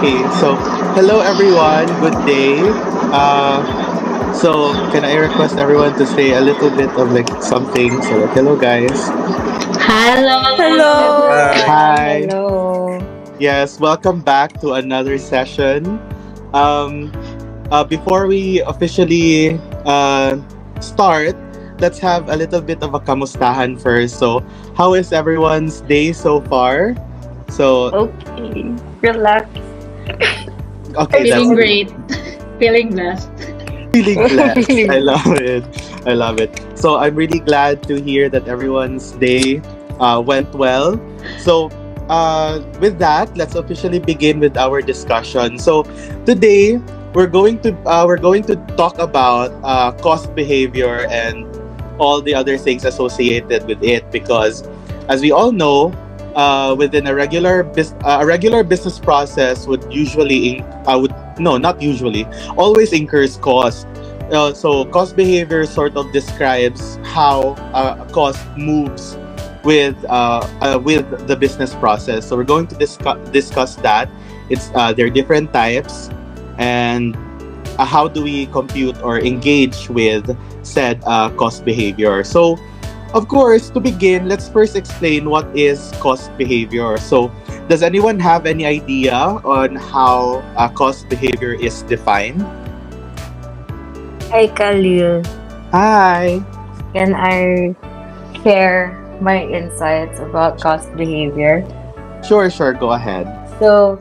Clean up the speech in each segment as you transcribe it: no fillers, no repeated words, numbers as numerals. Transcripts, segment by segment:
Okay, so hello everyone, good day. Can I request everyone to say a little bit of like something? So like, hello guys. Hello, Hi. everyone. Hi. Hello. Yes, welcome back to another session. Um, Before we officially start, let's have a little bit of a kamustahan first. So, how is everyone's day so far? So, Okay. Relax. okay, I'm that's Feeling good. sorry. great. Feeling blessed. Feeling blessed. I Feeling love it. I love it. So I'm really glad to hear that everyone's day went well. With that, let's officially begin with our discussion. So today we're going to talk about cost behavior and all the other things associated with it because, as we all know, within a regular business process would usually would no not usually always incurs cost. So cost behavior sort of describes how a cost moves with the business process. So we're going to discuss that. There are different types, and how do we compute or engage with said cost behavior. So of course, to begin, let's first explain what is cost behavior. So does anyone have any idea on how cost behavior is defined? Hi, Khalil. Hi. Can I share my insights about cost behavior? Sure, go ahead. So,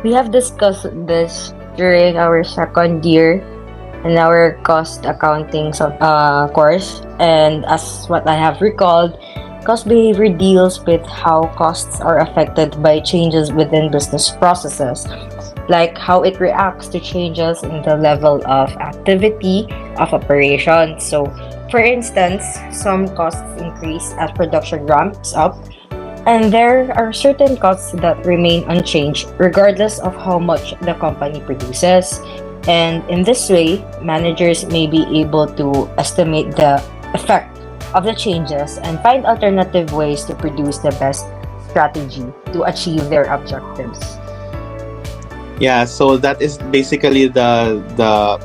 we have discussed this during our second year in our cost accounting course. And as what I have recalled, cost behavior deals with how costs are affected by changes within business processes, like how it reacts to changes in the level of activity of operations. So, for instance, some costs increase as production ramps up, and there are certain costs that remain unchanged regardless of how much the company produces. And in this way, managers may be able to estimate the effect of the changes and find alternative ways to produce the best strategy to achieve their objectives. Yeah, so that is basically the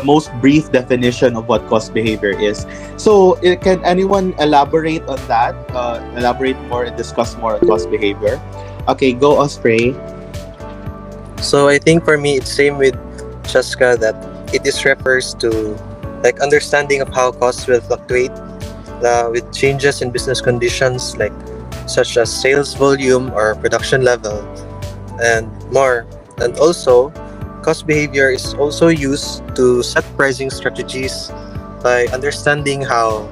most brief definition of what cost behavior is. So, can anyone elaborate on that? Elaborate more and discuss more on cost behavior. Okay, go Osprey. So I think for me, it's same with Chaska that it is refers to like understanding of how costs will fluctuate with changes in business conditions like such as sales volume or production level and more. And also, cost behavior is also used to set pricing strategies by understanding how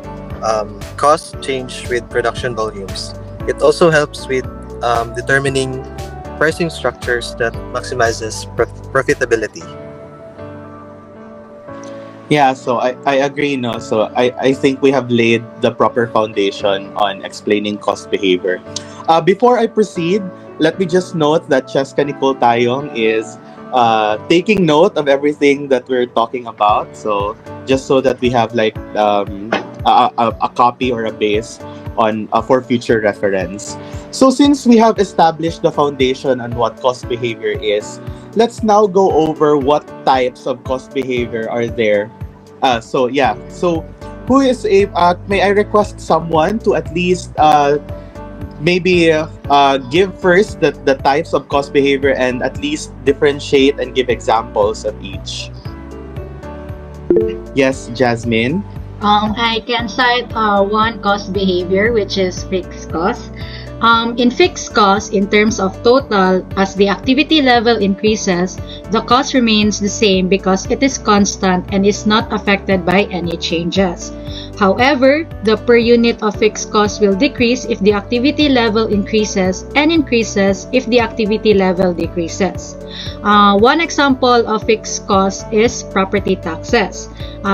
costs change with production volumes. It also helps with determining pricing structures that maximizes profitability. Yeah, so I agree, no. So I think we have laid the proper foundation on explaining cost behavior. Before I proceed, let me just note that Cheska Nicole Tayong is taking note of everything that we're talking about. So just so that we have like a copy or a base on for future reference. So since we have established the foundation on what cost behavior is, let's now go over what types of cost behavior are there. So who is a may I request someone to at least maybe give first the types of cost behavior and at least differentiate and give examples of each. Yes, Jasmine. I can cite one cost behavior, which is fixed cost. In fixed cost, in terms of total, as the activity level increases, the cost remains the same because it is constant and is not affected by any changes. However, the per unit of fixed cost will decrease if the activity level increases and increases if the activity level decreases. One example of fixed cost is property taxes.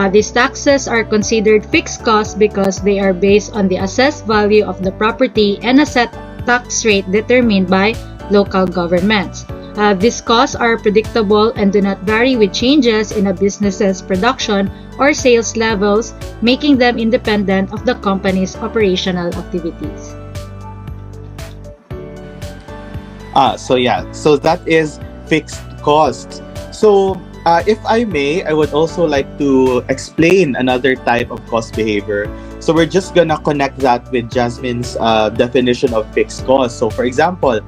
These taxes are considered fixed costs because they are based on the assessed value of the property and a set tax rate determined by local governments. These costs are predictable and do not vary with changes in a business's production or sales levels, making them independent of the company's operational activities. So yeah, so that is fixed costs. So if I may, I would also like to explain another type of cost behavior. So we're just gonna connect that with Jasmine's definition of fixed cost. So for example,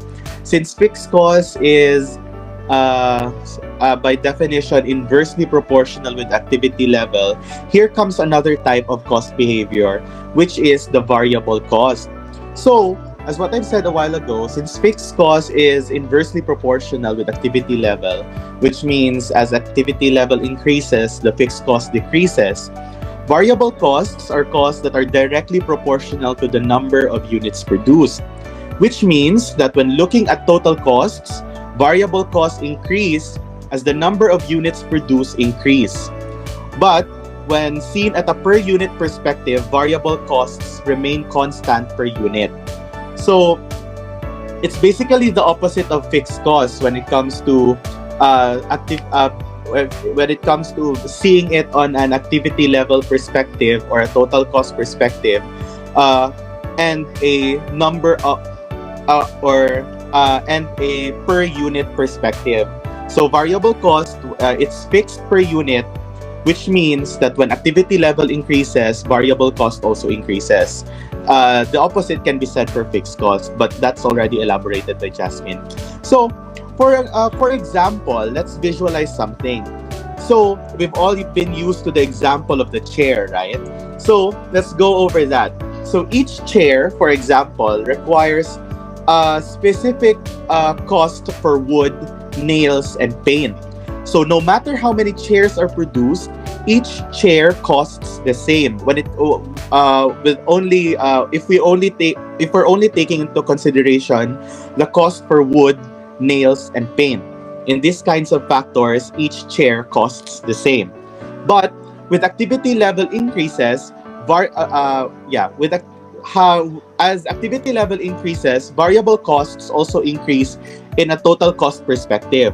since fixed cost is by definition inversely proportional with activity level, here comes another type of cost behavior, which is the variable cost. So as what I've said a while ago, since fixed cost is inversely proportional with activity level, which means as activity level increases, the fixed cost decreases. Variable costs are costs that are directly proportional to the number of units produced, which means that when looking at total costs, variable costs increase as the number of units produced increase. But when seen at a per unit perspective, variable costs remain constant per unit. So it's basically the opposite of fixed costs when it comes to when it comes to seeing it on an activity level perspective or a total cost perspective, uh, and a number of and a per unit perspective. So variable cost, it's fixed per unit, which means that when activity level increases, variable cost also increases. The opposite can be said for fixed cost, but that's already elaborated by Jasmine. So, for example, let's visualize something. So, we've all been used to the example of the chair, right? So, let's go over that. So, each chair, for example, requires a specific cost for wood, nails, and paint. So, no matter how many chairs are produced, each chair costs the same. When it with only if we're only taking into consideration the cost for wood, nails, and paint. In these kinds of factors, each chair costs the same. But with activity level increases, with how as activity level increases, variable costs also increase in a total cost perspective.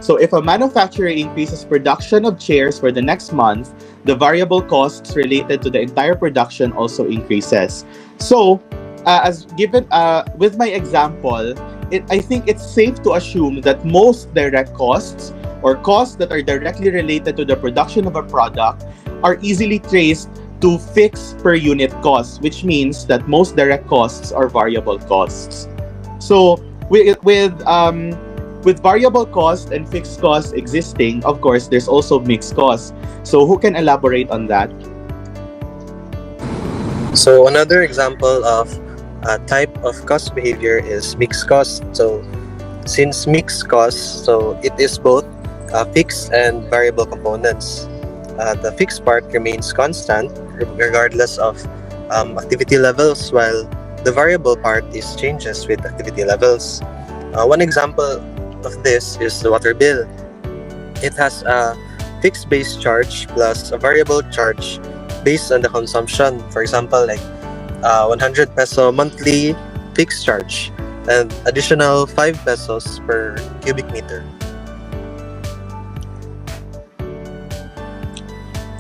So if a manufacturer increases production of chairs for the next month, the variable costs related to the entire production also increases. So, as given with my example, I think it's safe to assume that most direct costs or costs that are directly related to the production of a product are easily traced to fixed per unit costs, which means that most direct costs are variable costs. So with variable cost and fixed costs existing, of course, there's also mixed costs. So who can elaborate on that? So another example of a type of cost behavior is mixed cost. So since mixed cost, so it is both fixed and variable components. The fixed part remains constant regardless of activity levels, while the variable part is changes with activity levels. One example of this is the water bill. It has a fixed base charge plus a variable charge based on the consumption. For example, like 100 peso monthly fixed charge and additional 5 pesos per cubic meter.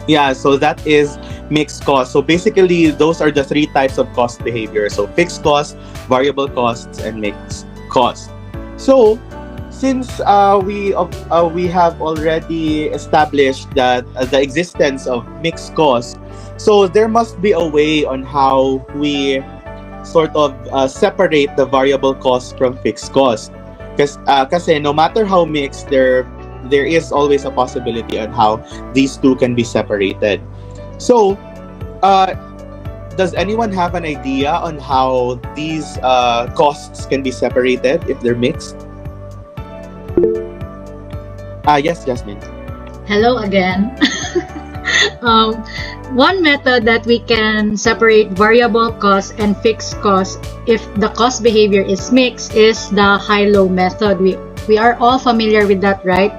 Yeah, so that is mixed cost. So basically, those are the three types of cost behavior. So fixed cost, variable costs, and mixed cost. So since we have already established that the existence of mixed cost, so there must be a way on how we sort of separate the variable cost from fixed cost. Because no matter how mixed, there is always a possibility on how these two can be separated. So, does anyone have an idea on how these costs can be separated if they're mixed? Yes, Jasmine. Hello again. One method that we can separate variable cost and fixed cost if the cost behavior is mixed is the high-low method. We are all familiar with that, right?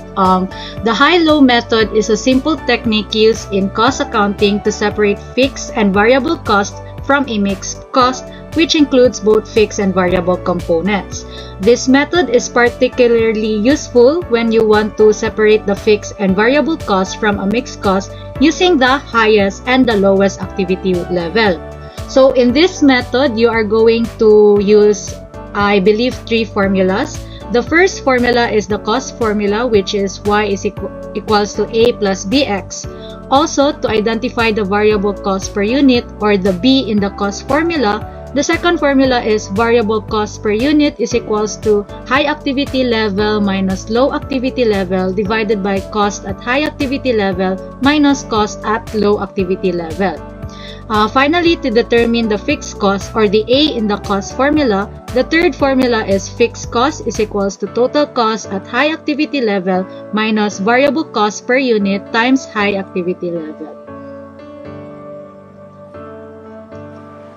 The high-low method is a simple technique used in cost accounting to separate fixed and variable costs from a mixed cost, which includes both fixed and variable components. This method is particularly useful when you want to separate the fixed and variable costs from a mixed cost using the highest and the lowest activity level. So in this method, you are going to use, I believe, 3 formulas. The first formula is the cost formula, which is y is equals to a plus bx. Also, to identify the variable cost per unit or the b in the cost formula, the second formula is variable cost per unit is equals to high activity level minus low activity level divided by cost at high activity level minus cost at low activity level. Finally, to determine the fixed cost or the A in the cost formula, the third formula is fixed cost is equals to total cost at high activity level minus variable cost per unit times high activity level.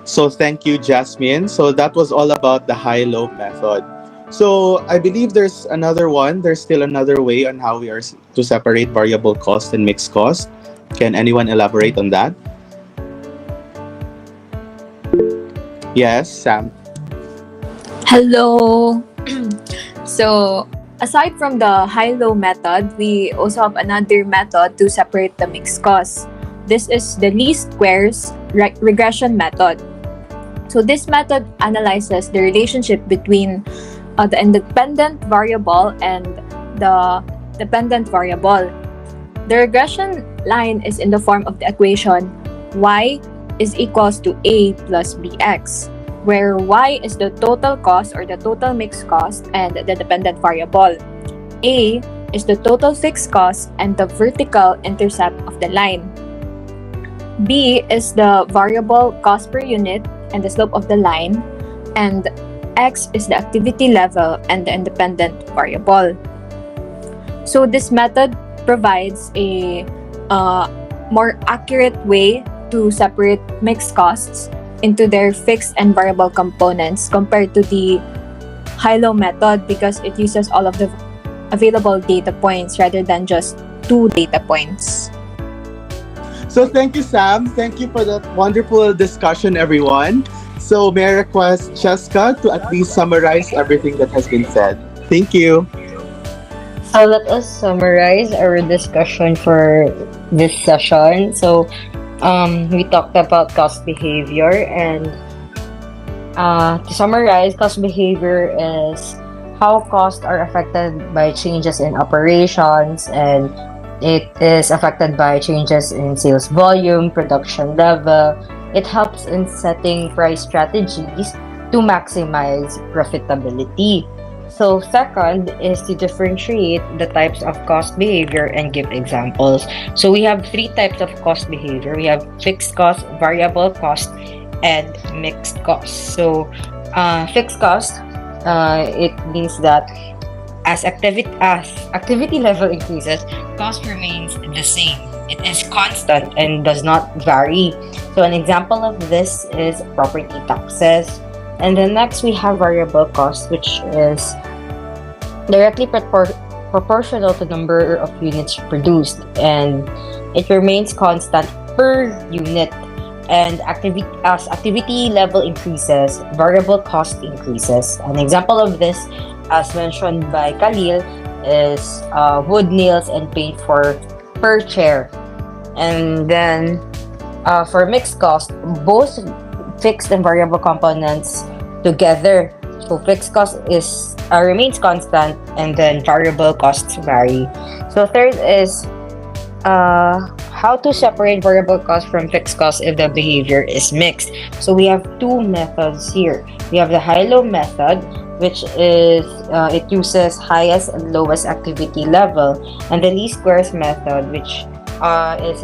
So thank you, Jasmine. So that was all about the high-low method. So I believe there's another one. There's still another way on how we are to separate variable cost and mixed cost. Can anyone elaborate on that? Yes, Sam. Hello. So, aside from the high-low method, we also have another method to separate the mixed costs. This is the least squares regression method. So, this method analyzes the relationship between the independent variable and the dependent variable. The regression line is in the form of the equation y is equals to a plus bx, where y is the total cost or the total mixed cost and the dependent variable. A is the total fixed cost and the vertical intercept of the line. B is the variable cost per unit and the slope of the line, and x is the activity level and the independent variable. So this method provides a more accurate way to separate mixed costs into their fixed and variable components compared to the high-low method because it uses all of the available data points rather than just 2 data points. So thank you, Sam. Thank you for that wonderful discussion, everyone. So may I request Cheska to at least summarize everything that has been said. Thank you. So let us summarize our discussion for this session. So we talked about cost behavior, and to summarize, cost behavior is how costs are affected by changes in operations, and it is affected by changes in sales volume, production level. It helps in setting price strategies to maximize profitability. So second is to differentiate the types of cost behavior and give examples. So we have 3 types of cost behavior. We have fixed cost, variable cost, and mixed cost. So fixed cost, it means that as activity level increases, cost remains the same. It is constant and does not vary. So an example of this is property taxes. And then next we have variable cost, which is directly proportional to the number of units produced, and it remains constant per unit. And as activity level increases, variable cost increases. An example of this, as mentioned by Khalil, is wood, nails, and paint for per chair. And then for mixed cost, both fixed and variable components together. So fixed cost remains constant, and then variable costs vary. So third is how to separate variable cost from fixed cost if the behavior is mixed. So we have 2 methods here. We have the high-low method, which is it uses highest and lowest activity level, and the least squares method, which is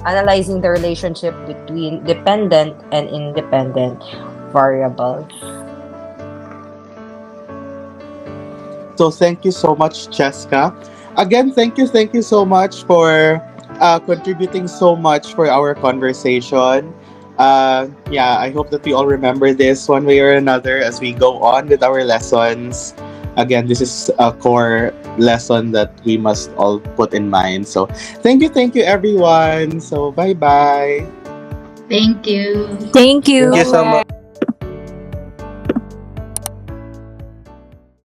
analyzing the relationship between dependent and independent variables. So thank you so much, Cheska. Again, thank you so much for contributing so much for our conversation. Yeah, I hope that we all remember this one way or another as we go on with our lessons. Again, this is a core lesson that we must all put in mind. So thank you, everyone. So bye-bye. Thank you. Thank you. Thank you so much.